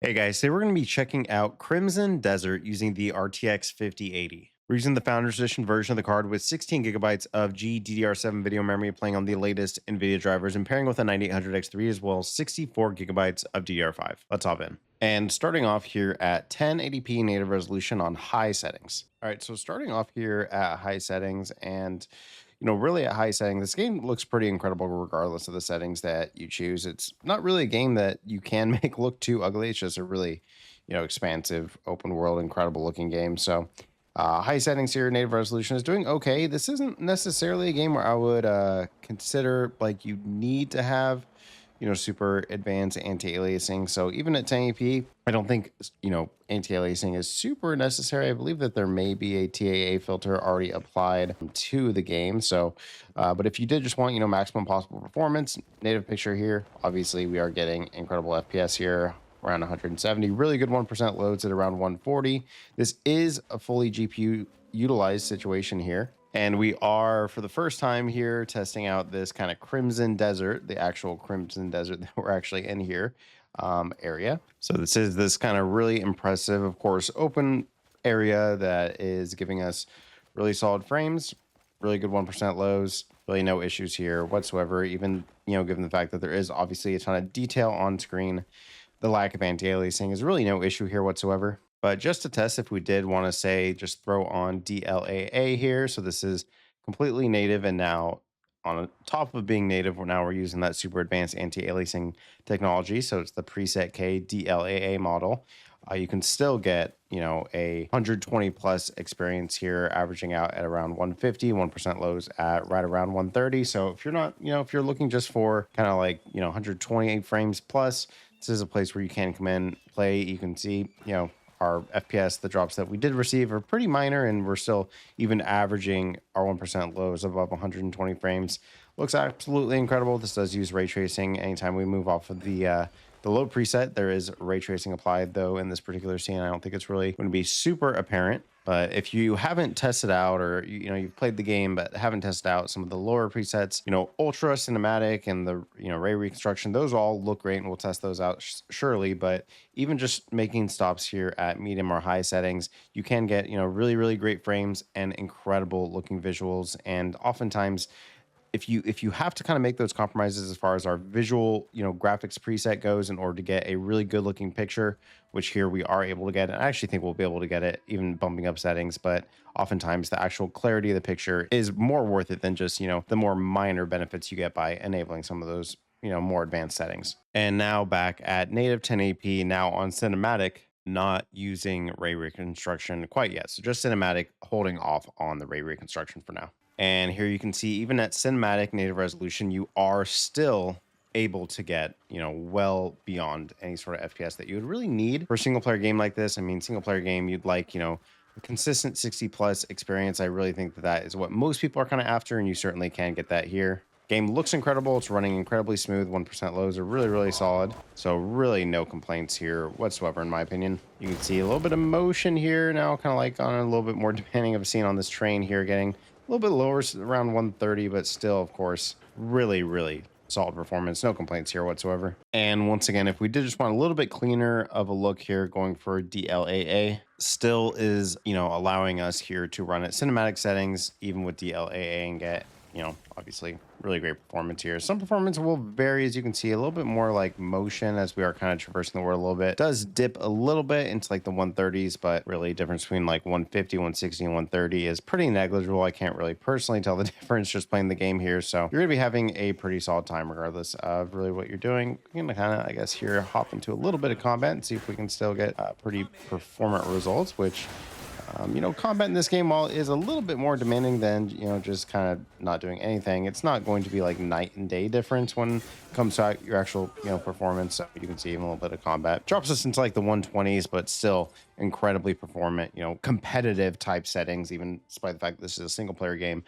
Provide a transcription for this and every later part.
Hey guys, today we're going to be checking out Crimson Desert using the RTX 5080. We're using the Founders Edition version of the card with 16 gigabytes of GDDR7 video memory playing on the latest NVIDIA drivers and pairing with a 9800X3 as well as 64 gigabytes of DDR5. Let's hop in. And starting off here at 1080p native resolution on high settings. All right, so starting off here at high settings and really at high settings, this game looks pretty incredible regardless of the settings that you choose. It's not really a game that you can make look too ugly. It's just a really, expansive, open world, incredible looking game. So high settings here, native resolution is doing okay. This isn't necessarily a game where I would consider like you need to have super advanced anti-aliasing. So even at 1080p, I don't think, anti-aliasing is super necessary. I believe that there may be a TAA filter already applied to the game. So, but if you did just want, maximum possible performance, native picture here, obviously we are getting incredible FPS here, around 170, really good 1% loads at around 140. This is a fully GPU utilized situation here. And we are, for the first time here, testing out this kind of Crimson Desert, the actual Crimson Desert that we're actually in here area. So this is this kind of really impressive, of course, open area that is giving us really solid frames, really good 1% lows, really no issues here whatsoever, even, given the fact that there is obviously a ton of detail on screen. The lack of anti-aliasing is really no issue here whatsoever. But just to test, if we did want to say, just throw on DLAA here. So this is completely native. And now on top of being native, we're using that super advanced anti-aliasing technology. So it's the preset K DLAA model. You can still get, a 120 plus experience here, averaging out at around 150, 1% lows at right around 130. So if you're not, if you're looking just for kind of like, 128 frames plus, this is a place where you can come in, play. You can see, our FPS, the drops that we did receive are pretty minor, and we're still even averaging our 1% lows above 120 frames. Looks absolutely incredible. This does use ray tracing. Anytime we move off of the low preset, there is ray tracing applied, though, in this particular scene. I don't think it's really going to be super apparent. But if you haven't tested out, or you've played the game but haven't tested out some of the lower presets, ultra cinematic and the ray reconstruction, those all look great, and we'll test those out surely. But even just making stops here at medium or high settings, you can get really great frames and incredible looking visuals. And oftentimes, if you have to kind of make those compromises as far as our visual graphics preset goes in order to get a really good looking picture, which here we are able to get, and I actually think we'll be able to get it even bumping up settings, but oftentimes the actual clarity of the picture is more worth it than just the more minor benefits you get by enabling some of those more advanced settings. And now back at native 1080p, now on cinematic, not using ray reconstruction quite yet, so just cinematic, holding off on the ray reconstruction for now. And here you can see, even at cinematic native resolution, you are still able to get, well beyond any sort of FPS that you would really need for a single player game like this. I mean, single player game, you'd like, a consistent 60 plus experience. I really think that that is what most people are kind of after, and you certainly can get that here. Game looks incredible. It's running incredibly smooth. 1% lows are really solid. So really no complaints here whatsoever, in my opinion. You can see a little bit of motion here now, kind of like on a little bit more demanding of a scene on this train here, getting a little bit lower, around 130, but still, of course, really solid performance. No complaints here whatsoever. And once again, if we did just want a little bit cleaner of a look here, going for DLAA still is, allowing us here to run at cinematic settings, even with DLAA, and get, obviously really great performance here. Some performance will vary, as you can see, a little bit more like motion as we are kind of traversing the world a little bit. It does dip a little bit into like the 130s, but really difference between like 150, 160, and 130 is pretty negligible. I can't really personally tell the difference just playing the game here. So you're gonna be having a pretty solid time regardless of really what you're doing. We're gonna kind of, I guess, here hop into a little bit of combat and see if we can still get pretty performant results, which combat in this game, while is a little bit more demanding than, just kind of not doing anything, it's not going to be like night and day difference when it comes to your actual, performance. So you can see even a little bit of combat drops us into like the 120s, but still incredibly performant, competitive type settings, even despite the fact that this is a single player game,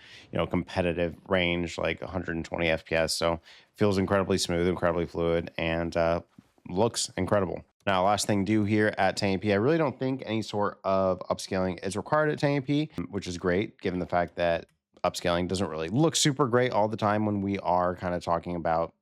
competitive range, like 120 FPS. So feels incredibly smooth, incredibly fluid, and looks incredible. Now, last thing due here at 1080p, I really don't think any sort of upscaling is required at 1080p, which is great given the fact that upscaling doesn't really look super great all the time when we are kind of talking about,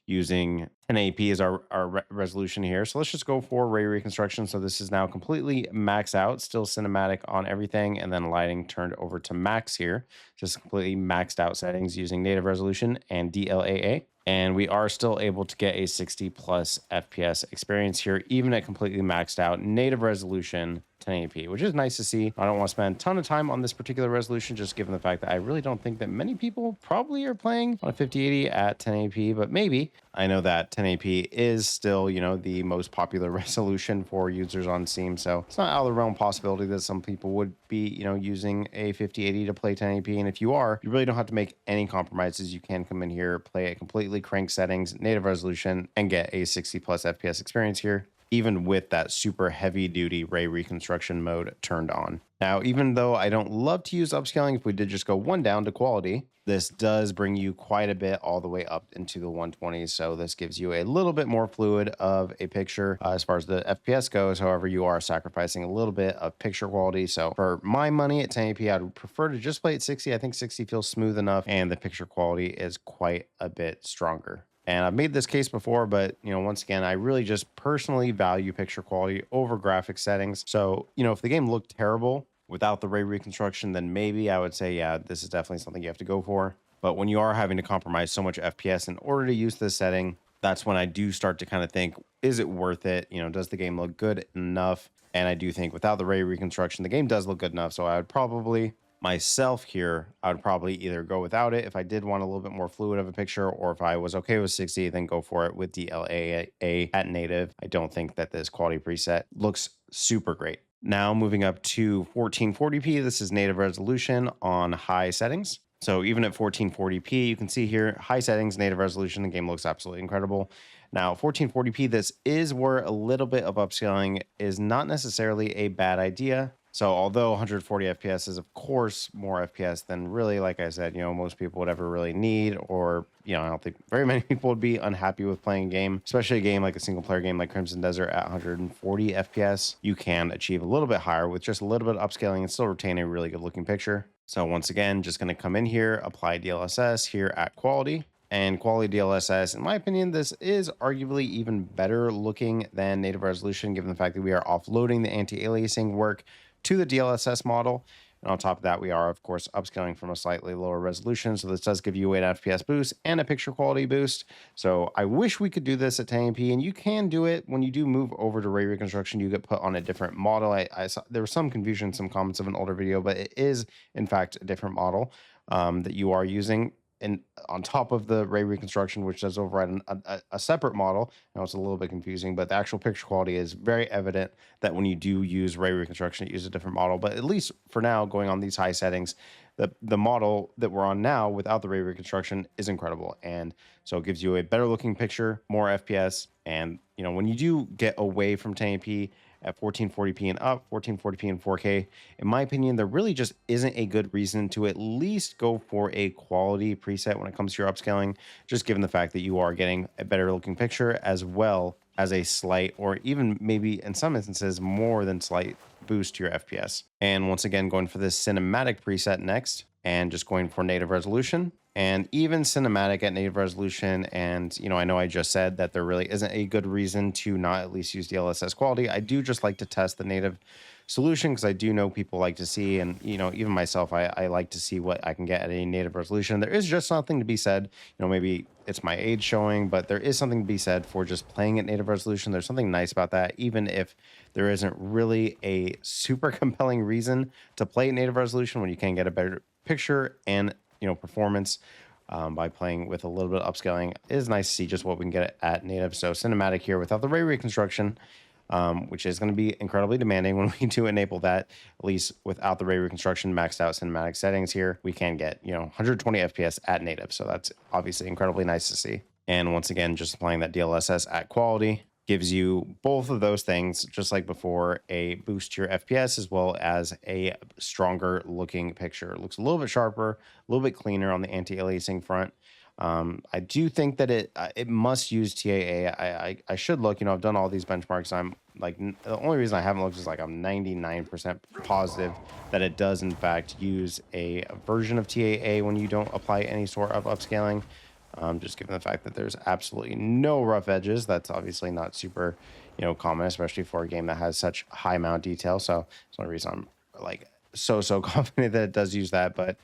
using 1080p as our resolution here. So let's just go for ray reconstruction. So this is now completely maxed out, still cinematic on everything, and then lighting turned over to max here, just completely maxed out settings using native resolution and DLAA. And we are still able to get a 60 plus FPS experience here, even at completely maxed out native resolution 1080p, which is nice to see. I don't want to spend a ton of time on this particular resolution, just given the fact that I really don't think that many people probably are playing on a 5080 at 1080p, but maybe. I know that 1080p is still, the most popular resolution for users on Steam. So it's not out of the realm possibility that some people would be, using a 5080 to play 1080p. And if you are, you really don't have to make any compromises. You can come in here, play it completely cranked settings, native resolution, and get a 60 plus FPS experience here, even with that super heavy duty ray reconstruction mode turned on. Now, even though I don't love to use upscaling, if we did just go one down to quality, this does bring you quite a bit all the way up into the 120s. So this gives you a little bit more fluid of a picture as far as the FPS goes. However, you are sacrificing a little bit of picture quality. So for my money at 1080p, I'd prefer to just play at 60. I think 60 feels smooth enough and the picture quality is quite a bit stronger. And I've made this case before, but once again, I really just personally value picture quality over graphics settings. So, if the game looked terrible without the ray reconstruction, then maybe I would say, yeah, this is definitely something you have to go for. But when you are having to compromise so much FPS in order to use this setting, that's when I do start to kind of think, is it worth it? Does the game look good enough? And I do think without the ray reconstruction, the game does look good enough. So I would probably myself here, I would probably either go without it if I did want a little bit more fluid of a picture, or if I was okay with 60, then go for it with DLAA at native. I don't think that this quality preset looks super great. Now moving up to 1440p, this is native resolution on high settings. So even at 1440p, you can see here, high settings, native resolution, the game looks absolutely incredible. Now, 1440p, this is where a little bit of upscaling is not necessarily a bad idea. So although 140 FPS is, of course, more FPS than really, like I said, most people would ever really need, or, I don't think very many people would be unhappy with playing a game, especially a game like a single player game like Crimson Desert at 140 FPS. You can achieve a little bit higher with just a little bit of upscaling and still retain a really good looking picture. So once again, just going to come in here, apply DLSS here at quality. And quality DLSS, in my opinion, this is arguably even better looking than native resolution, given the fact that we are offloading the anti-aliasing work to the DLSS model. And on top of that, we are, of course, upscaling from a slightly lower resolution. So this does give you an FPS boost and a picture quality boost. So I wish we could do this at 1080p, and you can do it when you do move over to ray reconstruction. You get put on a different model. I saw there was some confusion, some comments of an older video, but it is, in fact, a different model that you are using. And on top of the ray reconstruction, which does override a separate model. Now it's a little bit confusing, but the actual picture quality is very evident that when you do use ray reconstruction, it uses a different model. But at least for now, going on these high settings, the model that we're on now without the ray reconstruction is incredible. And so it gives you a better looking picture, more FPS. And, when you do get away from 1080p, at 1440p and up, 1440p and 4K, in my opinion, there really just isn't a good reason to at least go for a quality preset when it comes to your upscaling, just given the fact that you are getting a better looking picture as well as a slight, or even maybe in some instances, more than slight boost to your FPS. And once again, going for this cinematic preset next, and just going for native resolution. And even cinematic at native resolution, and I know I just said that there really isn't a good reason to not at least use DLSS quality. I do just like to test the native solution because I do know people like to see, and even myself, I like to see what I can get at a native resolution. There is just something to be said, maybe it's my age showing, but there is something to be said for just playing at native resolution. There's something nice about that, even if there isn't really a super compelling reason to play at native resolution when you can get a better picture and performance by playing with a little bit of upscaling. It is nice to see just what we can get at native. So cinematic here without the ray reconstruction, which is going to be incredibly demanding when we do enable that. At least without the ray reconstruction maxed out cinematic settings here, we can get 120 FPS at native. So that's obviously incredibly nice to see. And once again, just applying that DLSS at quality gives you both of those things, just like before, a boost to your FPS as well as a stronger looking picture. It looks a little bit sharper, a little bit cleaner on the anti-aliasing front. I do think that it must use TAA. I should look. I've done all these benchmarks. I'm like the only reason I haven't looked is like I'm 99% positive that it does in fact use a version of TAA when you don't apply any sort of upscaling. Just given the fact that there's absolutely no rough edges, that's obviously not super, common, especially for a game that has such high amount of detail. So it's the only reason I'm like so confident that it does use that. But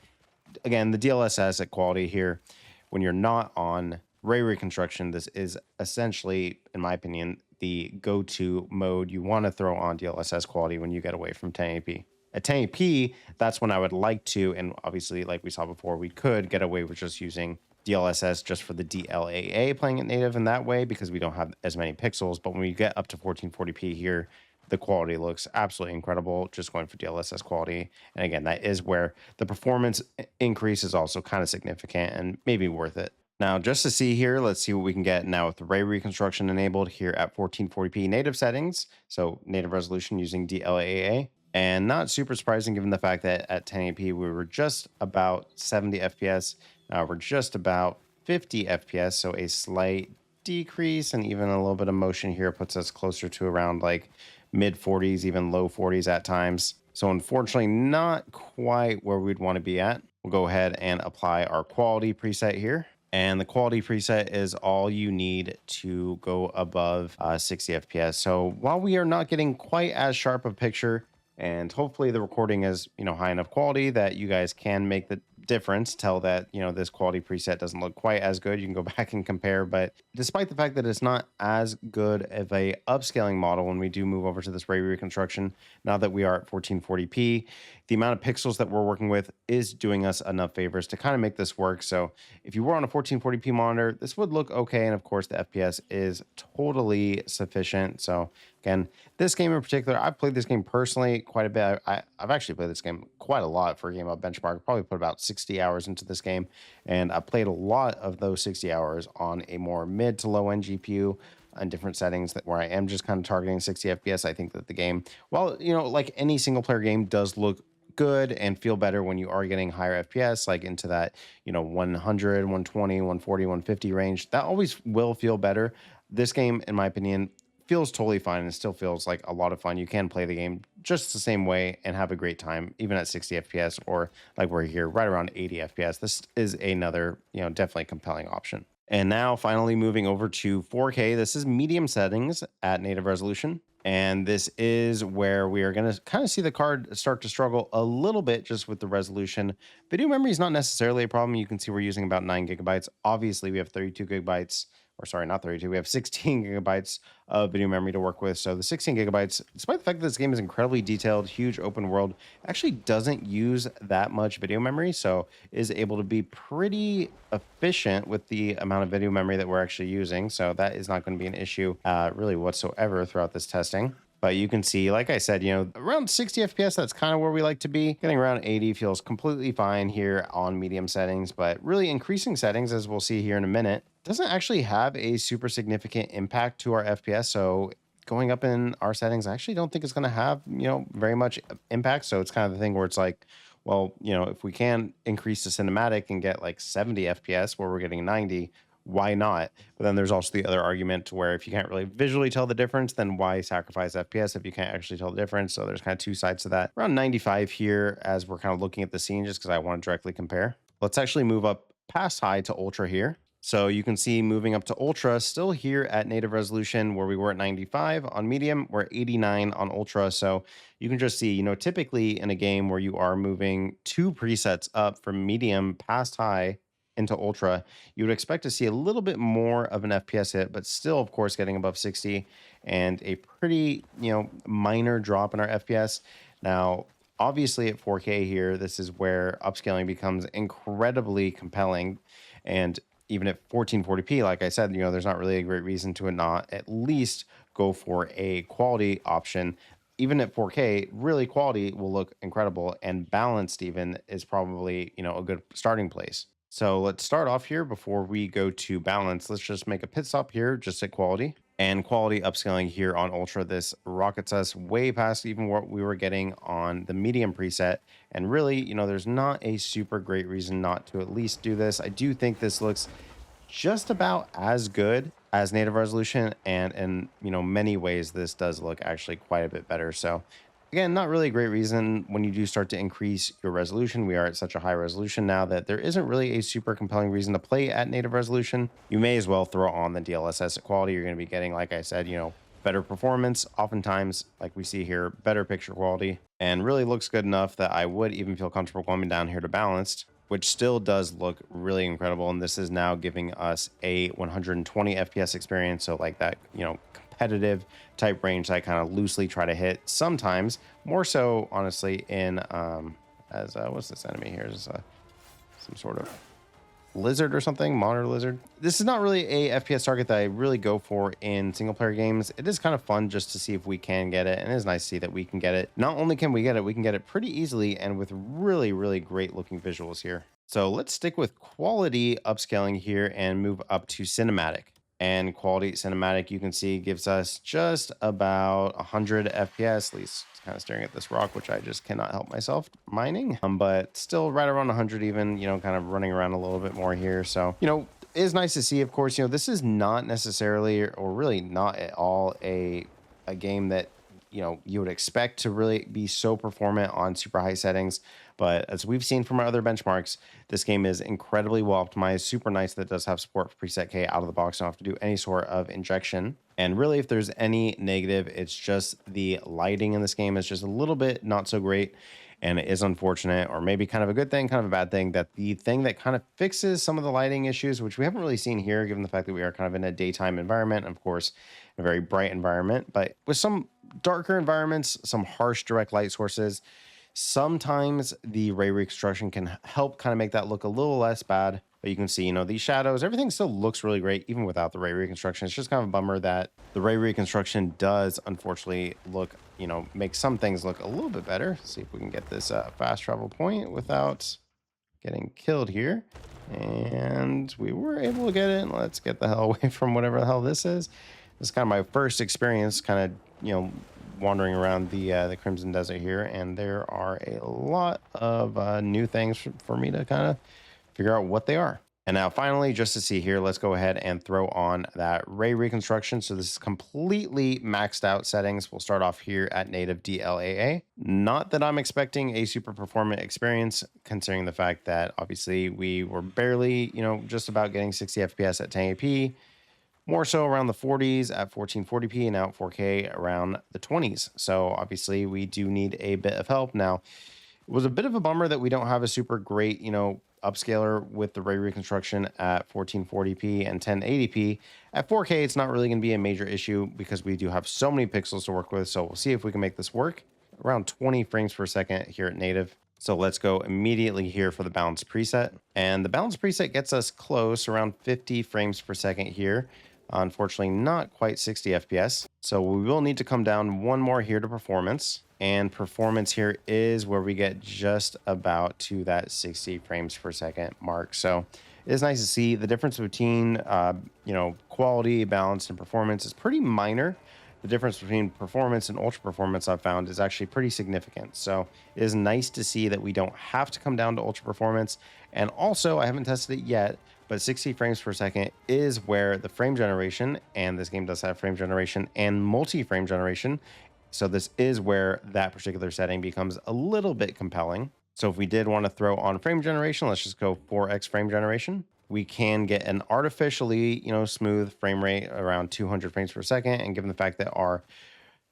again, the DLSS at quality here, when you're not on ray reconstruction, this is essentially, in my opinion, the go-to mode you want to throw on DLSS quality when you get away from 1080p. At 1080p, that's when I would like to, and obviously, like we saw before, we could get away with just using DLSS just for the DLAA, playing it native in that way because we don't have as many pixels. But when we get up to 1440p here, the quality looks absolutely incredible just going for DLSS quality. And again, that is where the performance increase is also kind of significant and maybe worth it. Now, just to see here, let's see what we can get now with ray reconstruction enabled here at 1440p native settings. So native resolution using DLAA. And not super surprising given the fact that at 1080p, we were just about 70 FPS. Now we're just about 50 FPS. So a slight decrease and even a little bit of motion here puts us closer to around like mid 40s, even low 40s at times. So unfortunately, not quite where we'd want to be at. We'll go ahead and apply our quality preset here. And the quality preset is all you need to go above 60 FPS. So while we are not getting quite as sharp a picture, and hopefully the recording is, high enough quality that you guys can make the difference, tell that, this quality preset doesn't look quite as good. You can go back and compare, but despite the fact that it's not as good of a upscaling model when we do move over to this ray reconstruction, now that we are at 1440p, the amount of pixels that we're working with is doing us enough favors to kind of make this work. So if you were on a 1440p monitor, this would look okay. And of course, the FPS is totally sufficient. So again, this game in particular, I've played this game personally quite a bit. I've actually played this game quite a lot for a game of benchmark. Probably put about 60 hours into this game. And I played a lot of those 60 hours on a more mid to low end GPU on different settings that where I am just kind of targeting 60 FPS. I think that the game, well, like any single player game, does look good and feel better when you are getting higher FPS, like into that, 100, 120, 140, 150 range. That always will feel better. This game, in my opinion, feels totally fine and still feels like a lot of fun. You can play the game just the same way and have a great time, even at 60 FPS or like we're here right around 80 FPS. This is another, definitely compelling option. And now finally moving over to 4K. This is medium settings at native resolution. And this is where we are going to kind of see the card start to struggle a little bit just with the resolution. Video memory is not necessarily a problem. You can see we're using about 9 gigabytes. Obviously, we have 32 gigabytes, or sorry, not 32. We have 16 gigabytes of video memory to work with. So the 16 gigabytes, despite the fact that this game is incredibly detailed, huge open world, actually doesn't use that much video memory. So is able to be pretty efficient with the amount of video memory that we're actually using. So that is not going to be an issue really whatsoever throughout this testing. But you can see, like I said, around 60 FPS, that's kind of where we like to be. Getting around 80 feels completely fine here on medium settings, but really increasing settings, as we'll see here in a minute, doesn't actually have a super significant impact to our FPS. So going up in our settings, I actually don't think it's going to have, very much impact. So it's kind of the thing where it's like, well, if we can increase the cinematic and get like 70 FPS where we're getting 90, why not? But then there's also the other argument where if you can't really visually tell the difference, then why sacrifice FPS if you can't actually tell the difference? So there's kind of two sides to that. Around 95 here as we're kind of looking at the scene just because I want to directly compare. Let's actually move up past high to ultra here. So you can see moving up to ultra, still here at native resolution where we were at 95 on medium, we're at 89 on ultra. So you can just see, typically in a game where you are moving 2 presets up from medium past high into ultra, you would expect to see a little bit more of an FPS hit, but still, of course, getting above 60 and a pretty, minor drop in our FPS. Now, obviously at 4K here, this is where upscaling becomes incredibly compelling. And even at 1440p, like I said, there's not really a great reason to not at least go for a quality option. Even at 4K, really quality will look incredible, and balanced even is probably, a good starting place. So let's start off here before we go to balance. Let's just make a pit stop here just at quality. And quality upscaling here on Ultra, this rockets us way past even what we were getting on the medium preset. And really, there's not a super great reason not to at least do this. I do think this looks just about as good as native resolution, and in many ways this does look actually quite a bit better. So again, not really a great reason when you do start to increase your resolution. We are at such a high resolution now that there isn't really a super compelling reason to play at native resolution. You may as well throw on the DLSS quality. You're going to be getting, like I said, better performance, oftentimes like we see here, better picture quality, and really looks good enough that I would even feel comfortable going down here to balanced, which still does look really incredible. And this is now giving us a 120 FPS experience. So like that, competitive type range that I kind of loosely try to hit sometimes, more so honestly in as what's this enemy here? Is some sort of lizard or something, monitor lizard. This is not really a FPS target that I really go for in single player games. It is kind of fun just to see if we can get it, and it is nice to see that we can get it. Not only can we get it, we can get it pretty easily and with really, really great looking visuals here. So let's stick with quality upscaling here and move up to cinematic. And quality cinematic, you can see, gives us just about 100 FPS, at least kind of staring at this rock, which I just cannot help myself mining, but still right around 100 even, kind of running around a little bit more here. So, it is nice to see. Of course, this is not necessarily or really not at all a game that you would expect to really be so performant on super high settings. But as we've seen from our other benchmarks, this game is incredibly well optimized. Super nice that it does have support for preset K out of the box. Don't have to do any sort of injection. And really, if there's any negative, it's just the lighting in this game is just a little bit not so great. And it is unfortunate, or maybe kind of a good thing, kind of a bad thing, that the thing that kind of fixes some of the lighting issues, which we haven't really seen here, given the fact that we are kind of in a daytime environment, and of course, a very bright environment, but with some darker environments, some harsh direct light sources, sometimes the ray reconstruction can help kind of make that look a little less bad. But you can see, these shadows, everything still looks really great, even without the ray reconstruction. It's just kind of a bummer that the ray reconstruction does, unfortunately, look, make some things look a little bit better. Let's see if we can get this fast travel point without getting killed here. And we were able to get it. Let's get the hell away from whatever the hell this is. This is kind of my first experience kind of, wandering around the Crimson Desert here. And there are a lot of new things for me to kind of figure out what they are. And now finally, just to see here, let's go ahead and throw on that ray reconstruction. So this is completely maxed out settings. We'll start off here at native DLAA. Not that I'm expecting a super performant experience, considering the fact that obviously we were barely, just about getting 60 FPS at 1080p, more so around the 40s at 1440p, and now at 4K around the 20s. So obviously we do need a bit of help. Now, it was a bit of a bummer that we don't have a super great, upscaler with the ray reconstruction at 1440p and 1080p. At 4K, it's not really going to be a major issue because we do have so many pixels to work with. So we'll see if we can make this work. Around 20 frames per second here at native. So let's go immediately here for the balance preset. And the balance preset gets us close, around 50 frames per second here. Unfortunately, not quite 60 FPS. So we will need to come down one more here to performance. And performance here is where we get just about to that 60 frames per second mark. So it is nice to see the difference between, quality, balance, and performance is pretty minor. The difference between performance and ultra performance I've found is actually pretty significant. So it is nice to see that we don't have to come down to ultra performance. And also, I haven't tested it yet, but 60 frames per second is where the frame generation, and this game does have frame generation and multi-frame generation. So this is where that particular setting becomes a little bit compelling. So if we did want to throw on frame generation, let's just go 4x frame generation. We can get an artificially, smooth frame rate around 200 frames per second. And given the fact that our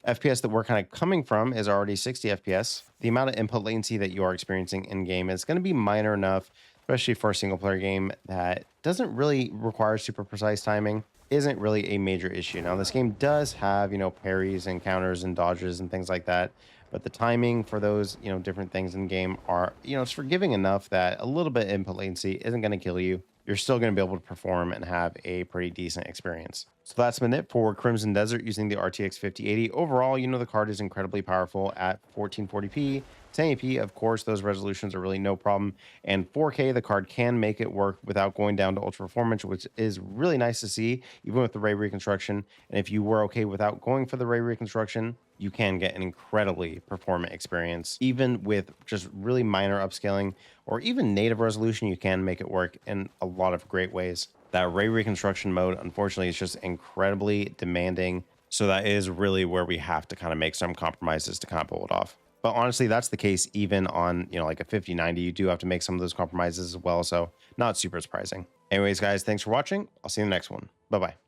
FPS that we're kind of coming from is already 60 FPS, the amount of input latency that you are experiencing in game is going to be minor enough, especially for a single player game that doesn't really require super precise timing. Isn't really a major issue. Now, this game does have, parries and counters and dodges and things like that, but the timing for those, different things in game are, it's forgiving enough that a little bit input latency isn't going to kill you. you're still going to be able to perform and have a pretty decent experience. So that's been it for Crimson Desert using the RTX 5080. Overall, the card is incredibly powerful at 1440p, 1080p. Of course, those resolutions are really no problem. And 4K, the card can make it work without going down to ultra performance, which is really nice to see, even with the ray reconstruction. And if you were okay without going for the ray reconstruction, you can get an incredibly performant experience. Even with just really minor upscaling or even native resolution, you can make it work in a lot of great ways. That ray reconstruction mode, unfortunately, is just incredibly demanding. So that is really where we have to kind of make some compromises to kind of pull it off. But honestly, that's the case even on, like a 5090. You do have to make some of those compromises as well. So not super surprising. Anyways, guys, thanks for watching. I'll see you in the next one. Bye-bye.